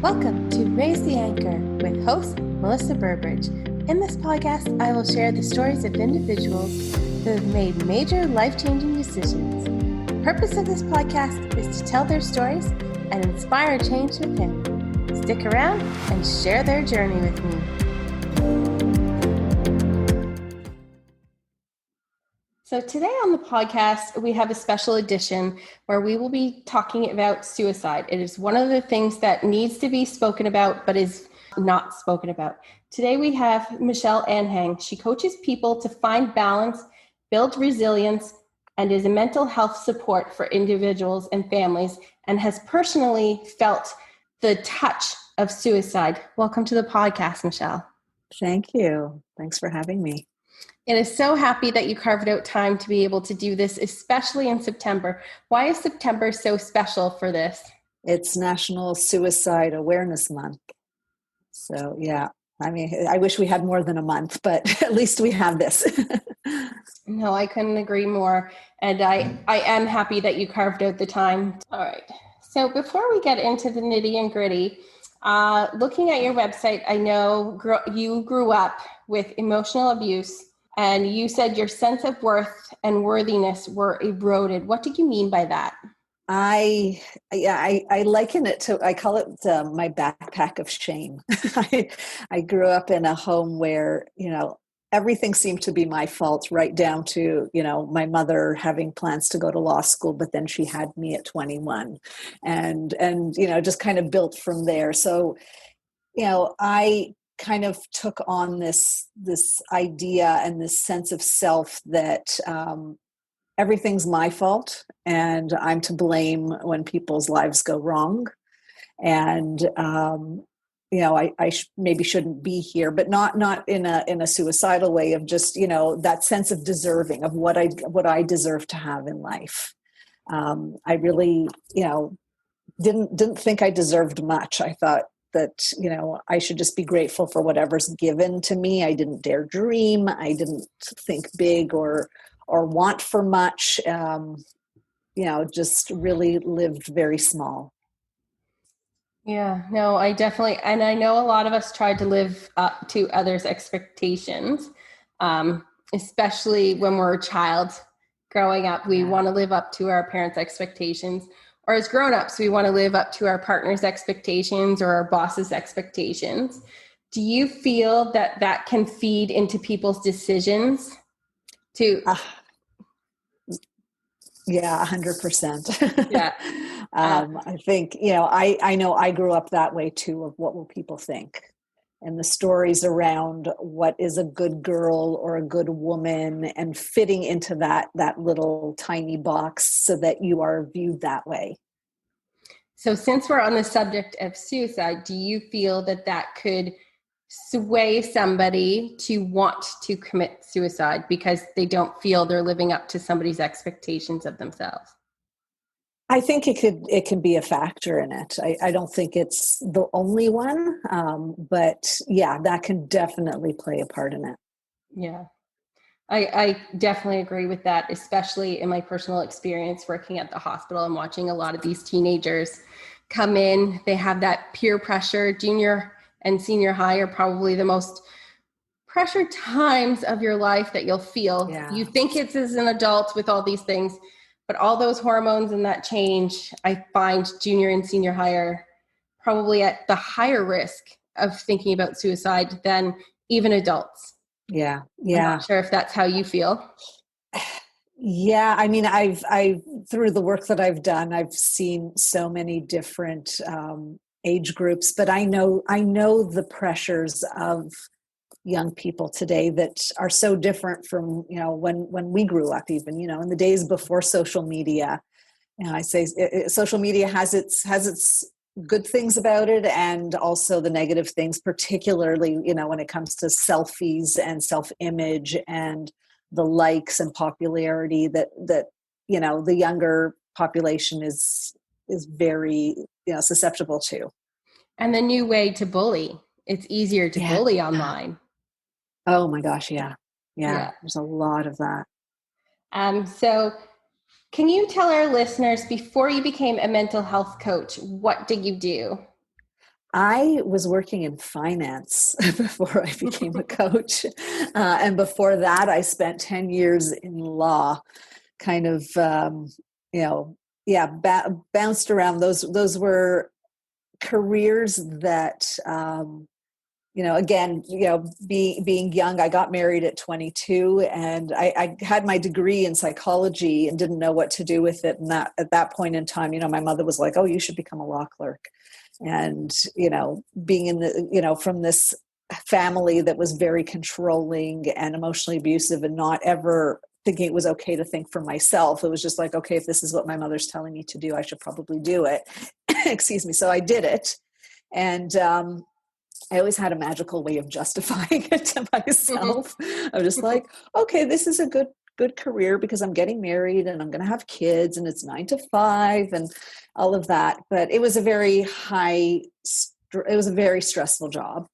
Welcome to Raise the Anchor with host Melissa Burbridge. In this podcast, I will share the stories of individuals who have made major life-changing decisions. The purpose of this podcast is to tell their stories and inspire change within. Stick around and share their journey with me. So today on the podcast, we have a special edition where we will be talking about suicide. It is one of the things that needs to be spoken about, but is not spoken about. Today we have Michelle Anhang. She coaches people to find balance, build resilience, and is a mental health support for individuals and families, and has personally felt the touch of suicide. Welcome to the podcast, Michelle. Thank you. Thanks for having me. It is so happy that you carved out time to be able to do this, especially in September. Why is September so special for this? It's National Suicide Awareness Month. So, yeah, I mean, I wish we had more than a month, but at least we have this. No, I couldn't agree more. And I am happy that you carved out the time. All right. So before we get into the nitty and gritty, looking at your website, I know you grew up with emotional abuse. And you said your sense of worth and worthiness were eroded. What did you mean by that? I liken it to, I call it my backpack of shame. I grew up in a home where, everything seemed to be my fault, right down to, my mother having plans to go to law school, but then she had me at 21 and just kind of built from there. So, I kind of took on this idea and this sense of self that everything's my fault and I'm to blame when people's lives go wrong. And, I maybe shouldn't be here, but not in a suicidal way of just, that sense of deserving of what I deserve to have in life. I really, didn't think I deserved much. I thought that, I should just be grateful for whatever's given to me. I didn't dare dream. I didn't think big or want for much, just really lived very small. Yeah, no, I definitely, and I know a lot of us tried to live up to others' expectations, especially when we're a child growing up. We want to live up to our parents' expectations. Or as grown-ups, we want to live up to our partner's expectations or our boss's expectations. Do you feel that can feed into people's decisions to... Yeah, 100%. Yeah. I think, I know I grew up that way too, of what will people think? And the stories around what is a good girl or a good woman and fitting into that little tiny box so that you are viewed that way. So since we're on the subject of suicide, do you feel that could sway somebody to want to commit suicide because they don't feel they're living up to somebody's expectations of themselves? I think it can be a factor in it. I don't think it's the only one, but yeah, that can definitely play a part in it. Yeah, I definitely agree with that, especially in my personal experience working at the hospital and watching a lot of these teenagers come in. They have that peer pressure. Junior and senior high are probably the most pressured times of your life that you'll feel. Yeah. You think it's as an adult with all these things, but all those hormones and that change, I find junior and senior high are probably at the higher risk of thinking about suicide than even adults. Yeah. I'm not sure if that's how you feel. Yeah. I mean, I've through the work that I've done, I've seen so many different age groups, but I know the pressures of young people today that are so different from, when we grew up, even, in the days before social media. I say social media has its good things about it and also the negative things, particularly, when it comes to selfies and self-image and the likes and popularity that the younger population is very, susceptible to. And the new way to bully. It's easier to bully online. Oh my gosh. Yeah. There's a lot of that. So Can you tell our listeners, before you became a mental health coach, what did you do? I was working in finance before I became a coach. And before that, I spent 10 years in law, kind of, you know, yeah, bounced around. Those were careers that, again, being young, I got married at 22, and I had my degree in psychology and didn't know what to do with it. And that at that point in time, my mother was like, "Oh, you should become a law clerk." And being in the from this family that was very controlling and emotionally abusive, and not ever thinking it was okay to think for myself, it was just like, okay, if this is what my mother's telling me to do, I should probably do it. Excuse me. So I did it, and I always had a magical way of justifying it to myself. I'm just like, okay, this is a good career because I'm getting married and I'm going to have kids, and it's 9 to 5 and all of that. But it was a very it was a very stressful job.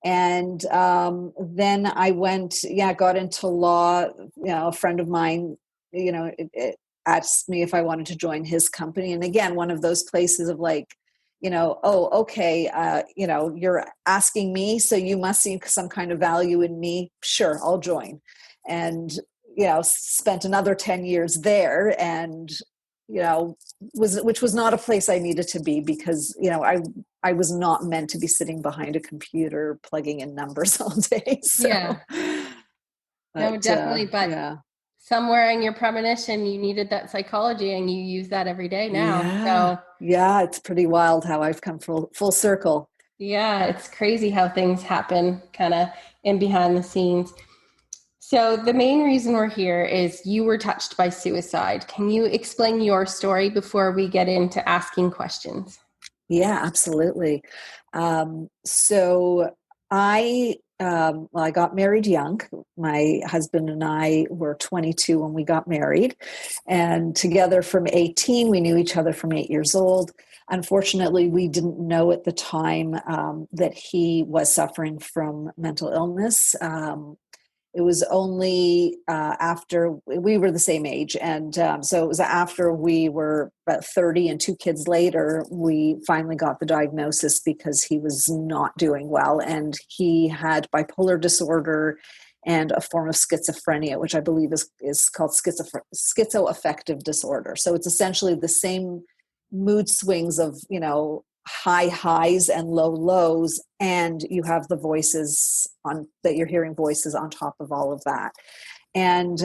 And then I got into law. A friend of mine, it asked me if I wanted to join his company. And again, one of those places of like, oh, okay, you're asking me, so you must see some kind of value in me. Sure, I'll join. And, spent another 10 years there, and, which was not a place I needed to be, because, I was not meant to be sitting behind a computer plugging in numbers all day. So, Yeah, no, but, definitely. But yeah. somewhere in your premonition, you needed that psychology, and you use that every day now. Yeah. So Yeah. It's pretty wild how I've come full circle. yeah, it's crazy how things happen kind of in behind the scenes. So the main reason we're here is you were touched by suicide. Can you explain your story before we get into asking questions? Yeah, absolutely. So I got married young. My husband and I were 22 when we got married, and together from 18. We knew each other from 8 years old. Unfortunately, we didn't know at the time that he was suffering from mental illness. It was only after we were the same age. And so it was after we were about 30 and 2 kids later, we finally got the diagnosis, because he was not doing well. And he had bipolar disorder and a form of schizophrenia, which I believe is called schizoaffective disorder. So it's essentially the same mood swings of, high highs and low lows, and you have the voices on that you're hearing voices on top of all of that. And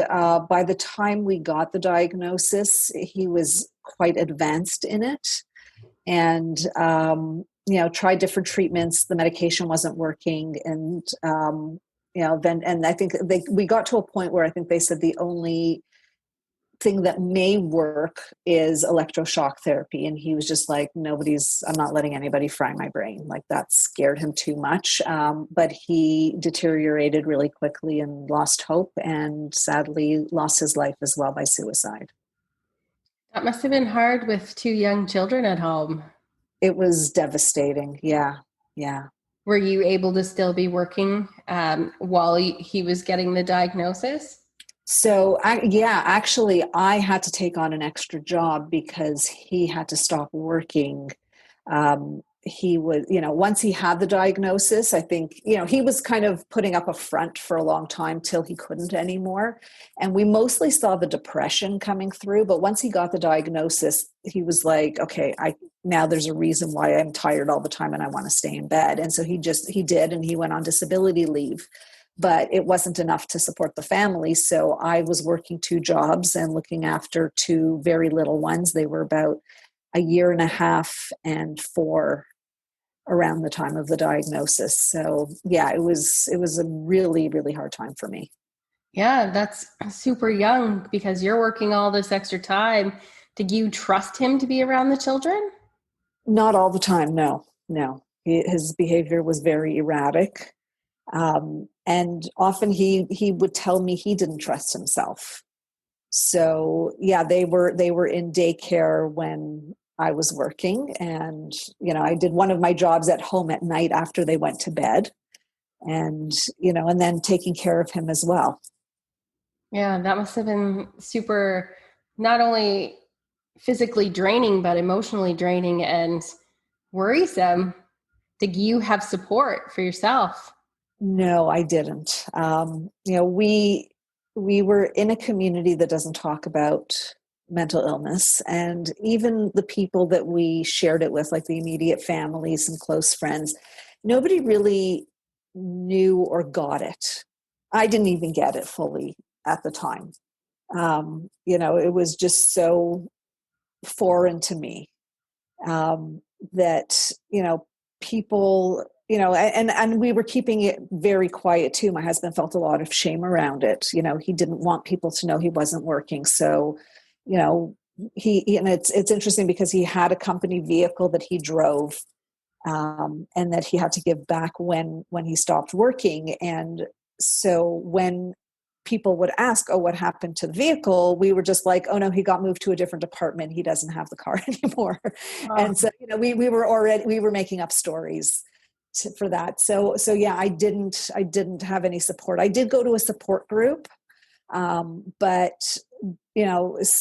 by the time we got the diagnosis, he was quite advanced in it, and tried different treatments. The medication wasn't working, and then, and I think we got to a point where I think they said the only thing that may work is electroshock therapy. And he was just like, I'm not letting anybody fry my brain. Like, that scared him too much. But he deteriorated really quickly and lost hope, and sadly lost his life as well by suicide. That must have been hard with two young children at home. It was devastating. Yeah. Yeah. Were you able to still be working while he was getting the diagnosis? So actually I had to take on an extra job because he had to stop working. He was, once he had the diagnosis, I think, he was kind of putting up a front for a long time till he couldn't anymore. And we mostly saw the depression coming through. But once he got the diagnosis, he was like, okay, now there's a reason why I'm tired all the time and I want to stay in bed. And so he did, and he went on disability leave. But it wasn't enough to support the family. So I was working 2 jobs and looking after 2 very little ones. They were about a year and a half and 4 around the time of the diagnosis. So yeah, it was a really, really hard time for me. Yeah, that's super young because you're working all this extra time. Did you trust him to be around the children? Not all the time. No. His behavior was very erratic. And often he would tell me he didn't trust himself. So yeah, they were in daycare when I was working, and I did one of my jobs at home at night after they went to bed, and and then taking care of him as well. Yeah, that must have been super not only physically draining, but emotionally draining and worrisome. Did you have support for yourself? No, I didn't. We were in a community that doesn't talk about mental illness, and even the people that we shared it with, like the immediate families and close friends, nobody really knew or got it. I didn't even get it fully at the time. It was just so foreign to me, um, that people, and we were keeping it very quiet too. My husband felt a lot of shame around it. He didn't want people to know he wasn't working. So you know and it's interesting because he had a company vehicle that he drove, and that he had to give back when he stopped working. And so when people would ask, oh, what happened to the vehicle, we were just like, oh no, he got moved to a different department, he doesn't have the car anymore. Oh, And so we were making up stories for that. So yeah, I didn't have any support. I did go to a support group, but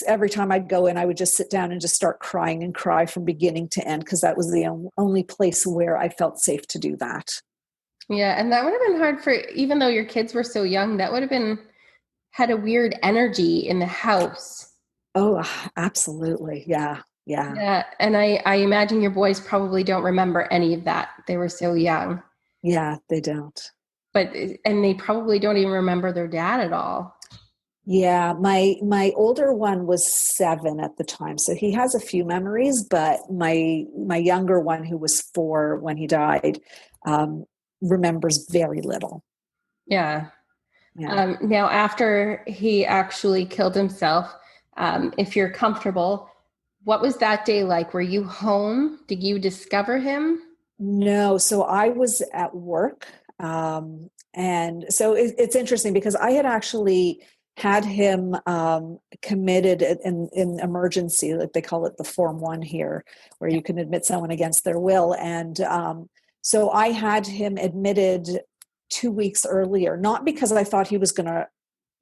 every time I'd go in, I would just sit down and just start crying and cry from beginning to end, because that was the only place where I felt safe to do that. yeah. And that would have been hard for, even though your kids were so young, that would have been, had a weird energy in the house. Oh, absolutely. Yeah. Yeah. Yeah. And I imagine your boys probably don't remember any of that. They were so young, Yeah, they don't. but, and they probably don't even remember their dad at all. Yeah, my older one was 7 at the time, so he has a few memories. But my younger one, who was 4 when he died, um, remembers very little. Yeah. Yeah. Now, after he actually killed himself, if you're comfortable, what was that day like? Were you home? Did you discover him? No, so I was at work, and so it's interesting because I had actually had him committed in emergency, like they call it the Form 1 here, where you can admit someone against their will. And so I had him admitted 2 weeks earlier, not because I thought he was going to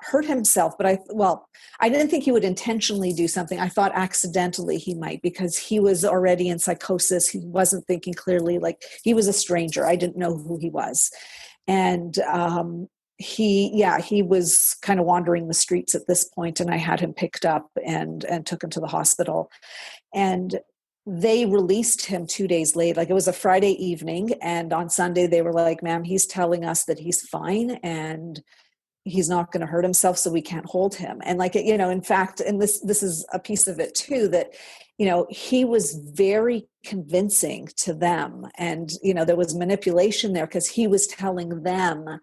hurt himself, but I didn't think he would intentionally do something. I thought accidentally he might, because he was already in psychosis. He wasn't thinking clearly. Like, he was a stranger. I didn't know who he was. And he was kind of wandering the streets at this point, and I had him picked up and took him to the hospital. And they released him 2 days late. Like, it was a Friday evening, and on Sunday they were like, ma'am, he's telling us that he's fine and he's not going to hurt himself, so we can't hold him. And like, in fact, and this is a piece of it too, that he was very convincing to them. And there was manipulation there, because he was telling them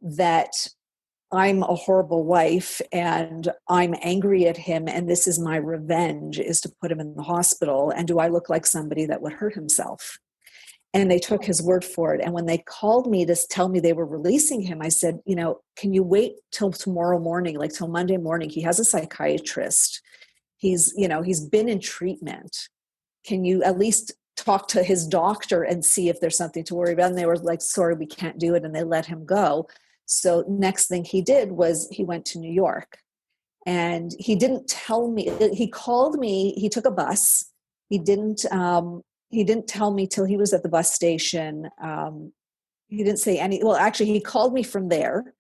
that I'm a horrible wife and I'm angry at him, and this is my revenge, is to put him in the hospital. And do I look like somebody that would hurt himself? And they took his word for it. And when they called me to tell me they were releasing him, I said, can you wait till tomorrow morning, like till Monday morning? He has a psychiatrist. He's been in treatment. Can you at least talk to his doctor and see if there's something to worry about? And they were like, sorry, we can't do it. And they let him go. So next thing he did was he went to New York. And he didn't tell me. He called me. He took a bus. He didn't tell me till he was at the bus station. He didn't say any. Well, actually, he called me from there,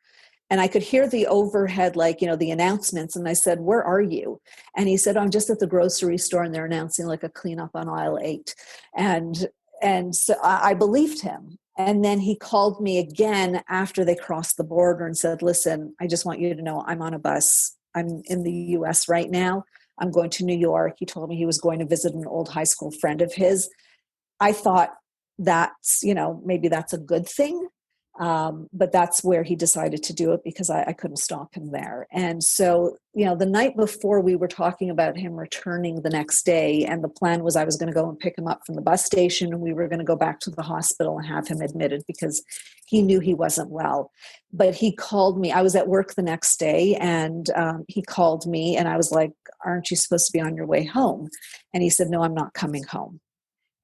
and I could hear the overhead, like, the announcements. And I said, where are you? And he said, I'm just at the grocery store, and they're announcing like a cleanup on aisle 8. And so I believed him. And then he called me again after they crossed the border and said, listen, I just want you to know I'm on a bus. I'm in the US right now. I'm going to New York. He told me he was going to visit an old high school friend of his. I thought that's, maybe that's a good thing. But that's where he decided to do it, because I couldn't stop him there. And so, the night before, we were talking about him returning the next day. And the plan was I was going to go and pick him up from the bus station, and we were going to go back to the hospital and have him admitted, because he knew he wasn't well. But he called me. I was at work the next day, and he called me, and I was like, aren't you supposed to be on your way home? And he said, no, I'm not coming home.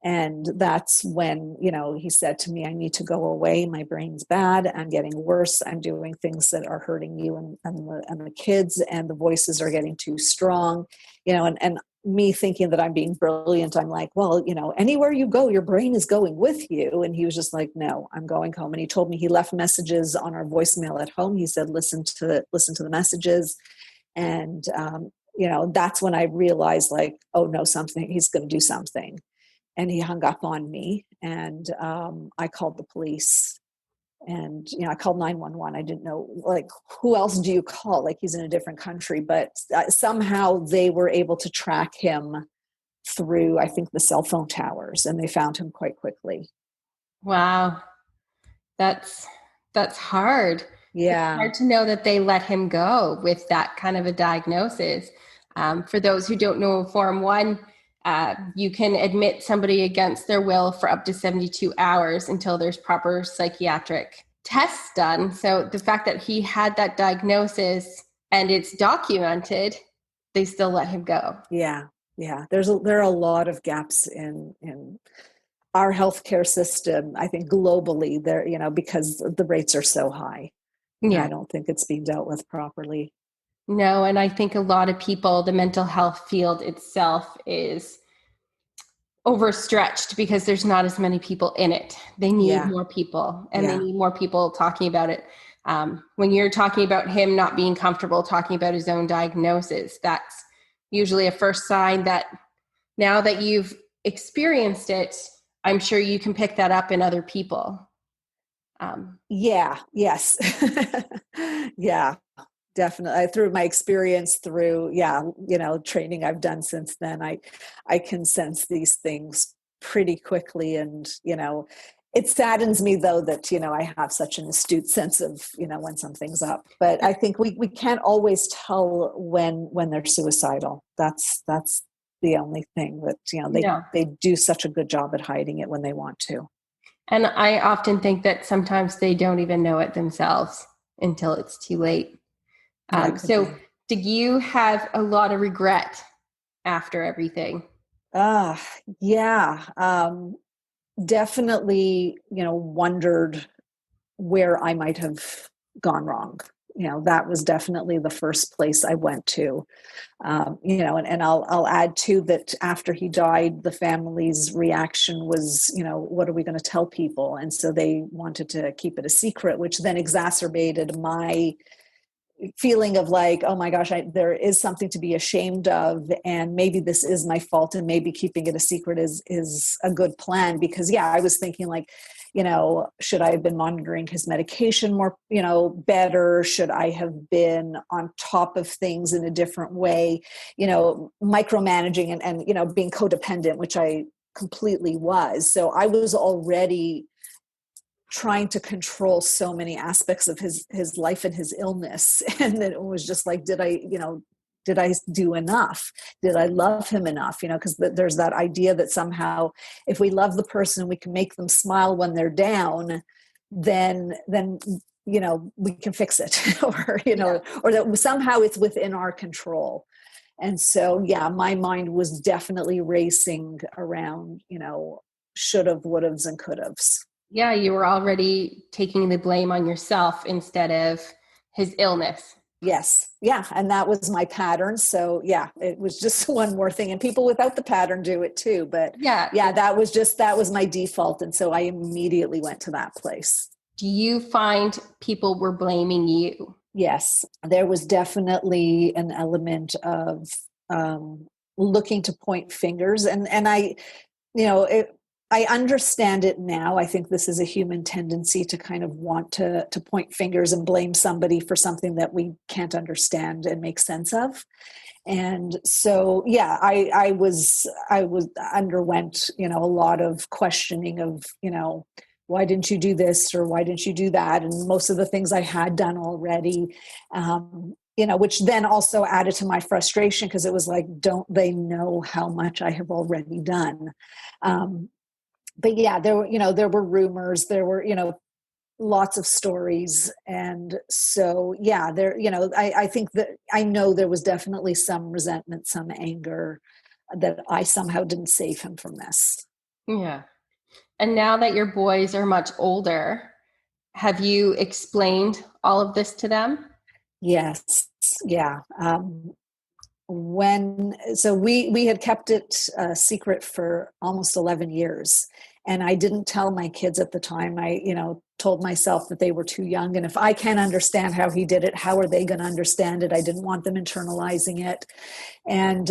And that's when, he said to me, I need to go away. My brain's bad. I'm getting worse. I'm doing things that are hurting you and the kids, and the voices are getting too strong, and me thinking that I'm being brilliant. I'm like, well, anywhere you go, your brain is going with you. And he was just like, no, I'm going home. And he told me he left messages on our voicemail at home. He said, listen to the messages. And, that's when I realized, like, oh no, he's going to do something. And he hung up on me, and I called the police, and I called 911. I didn't know, like, who else do you call? Like, he's in a different country, but somehow they were able to track him through, I think, the cell phone towers, and they found him quite quickly. Wow. That's hard. It's Yeah. hard to know that they let him go with that kind of a diagnosis. For those who don't know Form 1, you can admit somebody against their will for up to 72 hours until there's proper psychiatric tests done. So the fact that he had that diagnosis and it's documented, they still let him go. Yeah. Yeah. There are a lot of gaps in our healthcare system. I think globally there, because the rates are so high. I Yeah. don't think it's being dealt with properly. No, and I think a lot of people, the mental health field itself is overstretched because there's not as many people in it. They need Yeah. more people, and they Yeah. need more people talking about it. When you're talking about him not being comfortable talking about his own diagnosis, that's usually a first sign that now that you've experienced it, I'm sure you can pick that up in other people. Yeah. Yes. Yeah. Definitely. Through my experience, through training I've done since then, I can sense these things pretty quickly. And it saddens me though that I have such an astute sense of when something's up. But I think we can't always tell when they're suicidal. That's the only thing that No. they do such a good job at hiding it when they want to. And I often think that sometimes they don't even know it themselves until it's too late. That could So be. did you have a lot of regret after everything? Ah, yeah. Definitely, wondered where I might have gone wrong. That was definitely the first place I went to. And I'll add too that after he died, the family's reaction was, what are we going to tell people? And so they wanted to keep it a secret, which then exacerbated my feeling of like, oh my gosh, there is something to be ashamed of, and maybe this is my fault, and maybe keeping it a secret is a good plan. Because I was thinking like, should I have been monitoring his medication more, better? Should I have been on top of things in a different way? Micromanaging and being codependent, which I completely was. So I was already trying to control so many aspects of his life and his illness. And then it was just like, did I do enough? Did I love him enough? Because there's that idea that somehow if we love the person, we can make them smile when they're down, then we can fix it, or or that somehow it's within our control. And so my mind was definitely racing around should have, would haves, and could haves. Yeah, you were already taking the blame on yourself instead of his illness. Yes. Yeah. And that was my pattern. So it was just one more thing. And people without the pattern do it too. But Yeah. that was my default. And so I immediately went to that place. Do you find people were blaming you? Yes. There was definitely an element of looking to point fingers. And I, I understand it now. I think this is a human tendency to kind of want to point fingers and blame somebody for something that we can't understand and make sense of. And so, I underwent, a lot of questioning of, why didn't you do this, or why didn't you do that? And most of the things I had done already, which then also added to my frustration, because it was like, don't they know how much I have already done? But there were rumors, there were, lots of stories. And so, I think that I know there was definitely some resentment, some anger that I somehow didn't save him from this. Yeah. And now that your boys are much older, have you explained all of this to them? Yes. Yeah. We had kept it secret for almost 11 years, and I didn't tell my kids at the time. I told myself that they were too young, and if I can't understand how he did it, how are they going to understand it? I didn't want them internalizing it. And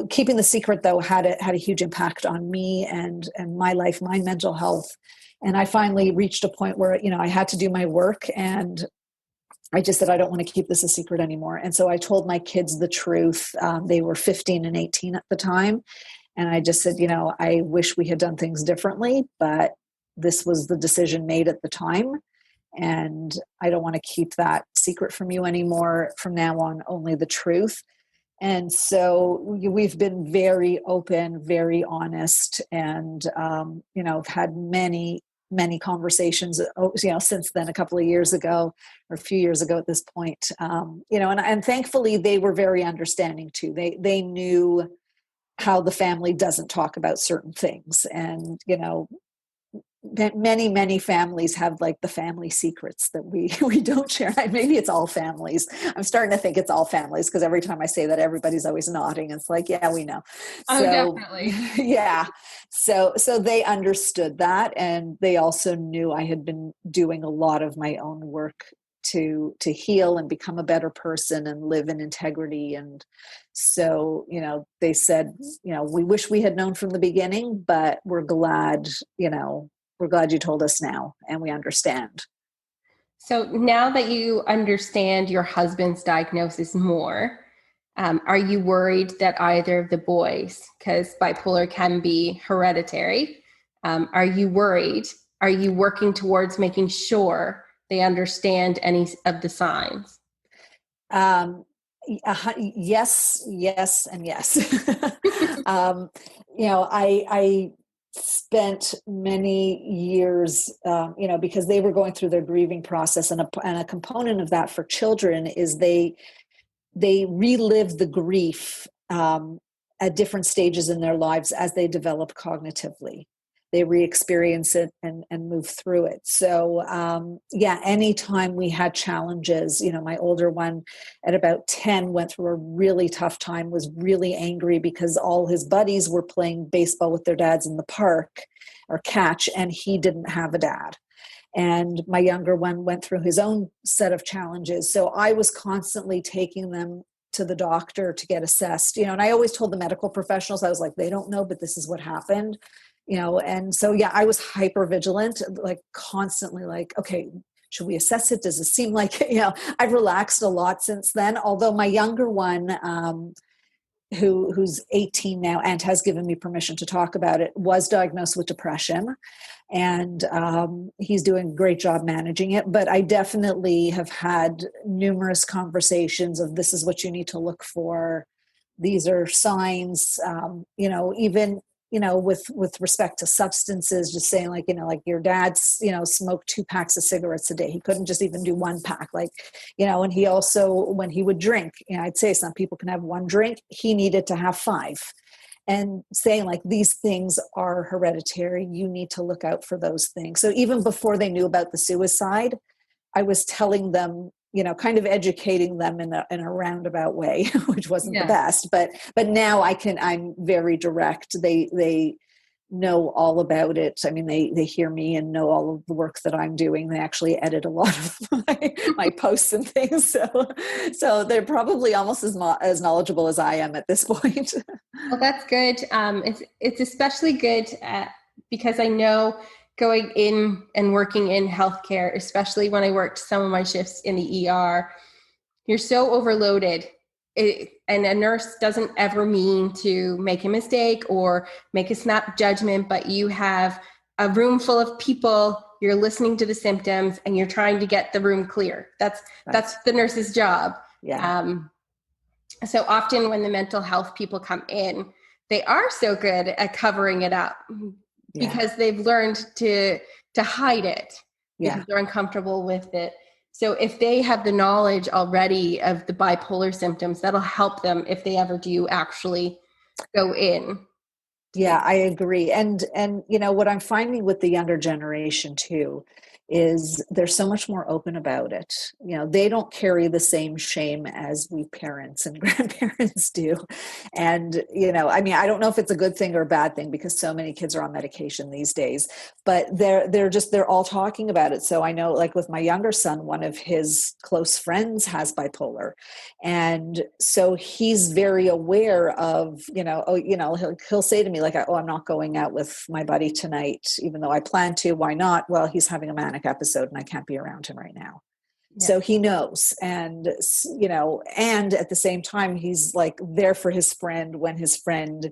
keeping the secret though had a huge impact on me and my life, my mental health. And I finally reached a point where I had to do my work, and I just said, I don't want to keep this a secret anymore. And so I told my kids the truth. They were 15 and 18 at the time. And I just said, I wish we had done things differently, but this was the decision made at the time. And I don't want to keep that secret from you anymore. From now on, only the truth. And so we've been very open, very honest, and I've had many conversations, since then, a couple of years ago or a few years ago at this point, and thankfully they were very understanding too. They knew how the family doesn't talk about certain things, and many families have like the family secrets that we don't share. Maybe it's all families. I'm starting to think it's all families, because every time I say that, everybody's always nodding. It's like, yeah, we know. Oh, So definitely. yeah, so they understood that, and they also knew I had been doing a lot of my own work to heal and become a better person and live in integrity. And so they said, we wish we had known from the beginning, but we're glad you told us now, and we understand. So now that you understand your husband's diagnosis more, are you worried that either of the boys, because bipolar can be hereditary, are you worried? Are you working towards making sure they understand any of the signs? Um, yes, yes, and yes. um, I spent many years, because they were going through their grieving process, and a component of that for children is they relive the grief at different stages in their lives as they develop cognitively. They re-experience it and move through it. So anytime we had challenges, my older one at about 10 went through a really tough time, was really angry because all his buddies were playing baseball with their dads in the park or catch, and he didn't have a dad. And my younger one went through his own set of challenges. So I was constantly taking them to the doctor to get assessed, and I always told the medical professionals, I was like, they don't know, but this is what happened, and so, yeah, I was hyper vigilant, like constantly like, okay, should we assess it? Does it seem like, I've relaxed a lot since then. Although my younger one, who's 18 now and has given me permission to talk about it, was diagnosed with depression, and he's doing a great job managing it. But I definitely have had numerous conversations of, this is what you need to look for, these are signs, even with respect to substances, just saying, like, like your dad's smoked 2 packs of cigarettes a day, he couldn't just even do 1 pack, like, and he also, when he would drink, I'd say some people can have 1 drink, he needed to have 5. And saying, like, these things are hereditary, you need to look out for those things. So even before they knew about the suicide, I was telling them, kind of educating them in a roundabout way, which wasn't the Yeah. best, but now I'm very direct. They know all about it. I mean, they hear me and know all of the work that I'm doing. They actually edit a lot of my posts and things. So they're probably almost as knowledgeable as I am at this point. Well, that's good. It's especially good because I know going in and working in healthcare, especially when I worked some of my shifts in the ER, you're so overloaded. And a nurse doesn't ever mean to make a mistake or make a snap judgment, but you have a room full of people, you're listening to the symptoms, and you're trying to get the room clear. That's Right. that's the nurse's job. Yeah. So often when the mental health people come in, they are so good at covering it up Yeah. because they've learned to hide it because Yeah. they're uncomfortable with it. So if they have the knowledge already of the bipolar symptoms, that'll help them if they ever do actually go in. Yeah, I agree. And what I'm finding with the younger generation too is they're so much more open about it. They don't carry the same shame as we parents and grandparents do. And I mean, I don't know if it's a good thing or a bad thing because so many kids are on medication these days, but they're all talking about it. So I know, like with my younger son, one of his close friends has bipolar. And so he's very aware of, he'll say to me like, oh, I'm not going out with my buddy tonight, even though I plan to. Why not? Well, he's having a manic episode and I can't be around him right now. Yeah. So he knows. And, and at the same time, he's like there for his friend when his friend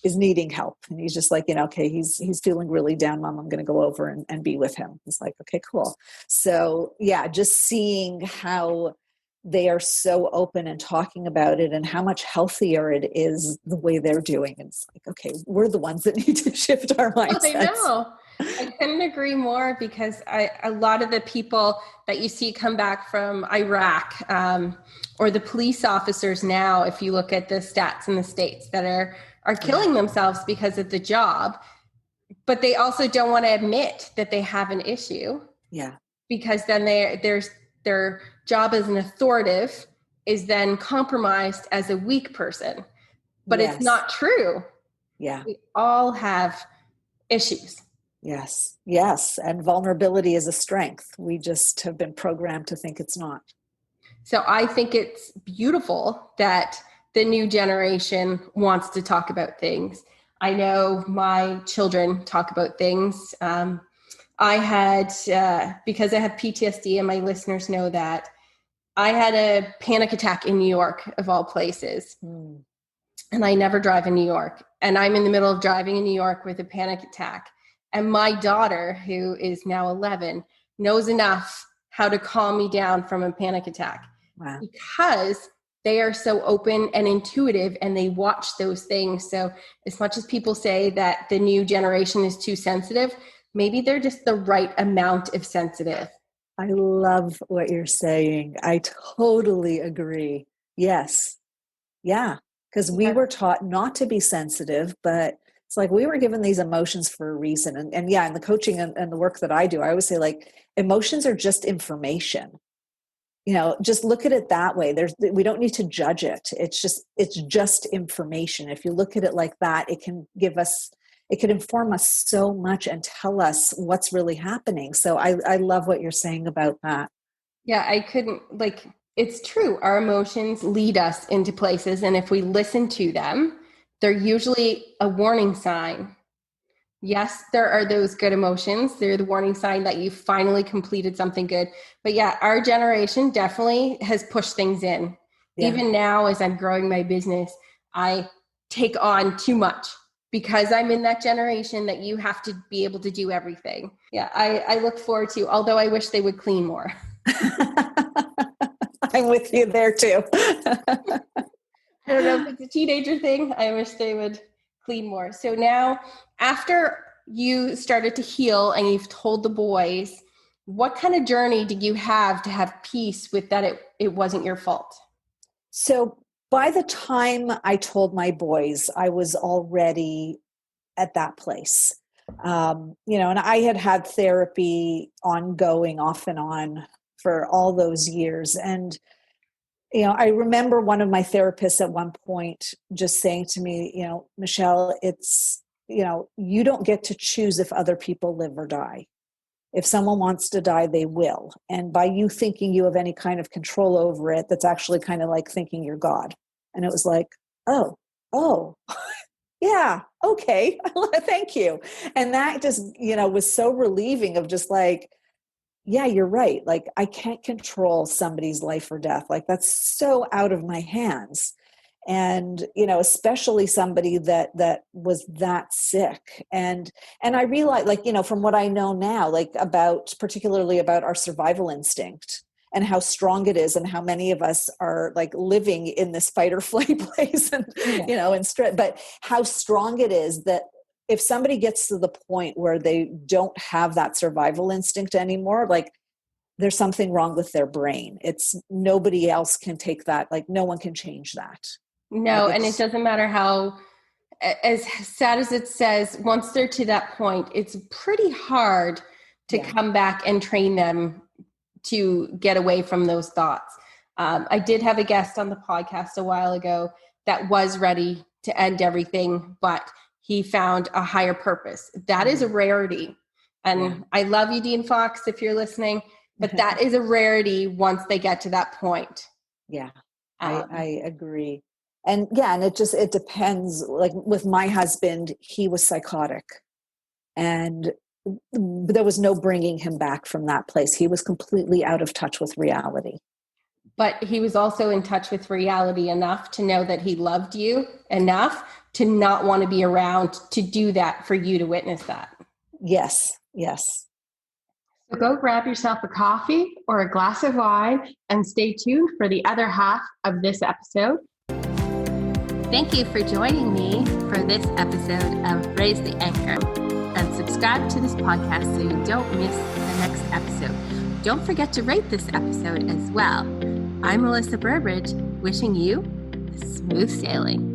is needing help. And he's just like, okay, he's feeling really down, Mom, I'm going to go over and be with him. It's like, okay, cool. So yeah, just seeing how they are so open and talking about it and how much healthier it is the way they're doing. And it's like, okay, we're the ones that need to shift our mindsets. I know. I couldn't agree more because a lot of the people that you see come back from Iraq or the police officers now, if you look at the stats in the States that are killing themselves because of the job, but they also don't want to admit that they have an issue. Yeah. Because then their job as an authoritative is then compromised as a weak person. But Yes. It's not true. Yeah. We all have issues. Yes. Yes. And vulnerability is a strength. We just have been programmed to think it's not. So I think it's beautiful that the new generation wants to talk about things. I know my children talk about things. I had, because I have PTSD and my listeners know that, I had a panic attack in New York, of all places. And I never drive in New York. And I'm in the middle of driving in New York with a panic attack. And my daughter, who is now 11, knows enough how to calm me down from a panic attack. Wow. Because they are so open and intuitive and they watch those things. So as much as people say that the new generation is too sensitive, maybe they're just the right amount of sensitive. I love what you're saying. I totally agree. Yes. Yeah. Because we were taught not to be sensitive, but it's like we were given these emotions for a reason. And yeah, in the coaching and the work that I do, I always say like emotions are just information. Just look at it that way. We don't need to judge it. It's just information. If you look at it like that, it can inform us so much and tell us what's really happening. So I love what you're saying about that. Yeah, it's true. Our emotions lead us into places. And if we listen to them, they're usually a warning sign. Yes, there are those good emotions. They're the warning sign that you finally completed something good. But yeah, our generation definitely has pushed things in. Yeah. Even now, as I'm growing my business, I take on too much because I'm in that generation that you have to be able to do everything. Yeah, I look forward to, although I wish they would clean more. I'm with you there too. I don't know if it's a teenager thing. I wish they would clean more. So now, after you started to heal and you've told the boys, what kind of journey did you have to have peace with that it wasn't your fault? So by the time I told my boys, I was already at that place. And I had therapy ongoing off and on for all those years. And, I remember one of my therapists at one point just saying to me, Michelle, it's, you don't get to choose if other people live or die. If someone wants to die, they will. And by you thinking you have any kind of control over it, that's actually kind of like thinking you're God. And it was like, oh, yeah, okay, thank you. And that just, was so relieving of just like, yeah, you're right. Like I can't control somebody's life or death. Like that's so out of my hands. And, especially somebody that was that sick. And I realized like, from what I know now, like particularly about our survival instinct and how strong it is and how many of us are like living in this fight or flight place and, but how strong it is that if somebody gets to the point where they don't have that survival instinct anymore, like there's something wrong with their brain. It's nobody else can take that. Like no one can change that. No. And it doesn't matter how as sad as it says, once they're to that point, it's pretty hard to come back and train them to get away from those thoughts. I did have a guest on the podcast a while ago that was ready to end everything, but he found a higher purpose. That is a rarity. And I love you, Dean Fox, if you're listening, but that is a rarity once they get to that point. Yeah, I agree. And and it depends. Like with my husband, he was psychotic, and there was no bringing him back from that place. He was completely out of touch with reality. But he was also in touch with reality enough to know that he loved you enough to not want to be around to do that for you to witness that. Yes. So go grab yourself a coffee or a glass of wine and stay tuned for the other half of this episode. Thank you for joining me for this episode of Raise the Anchor. And subscribe to this podcast so you don't miss the next episode. Don't forget to rate this episode as well. I'm Melissa Burbridge, wishing you smooth sailing.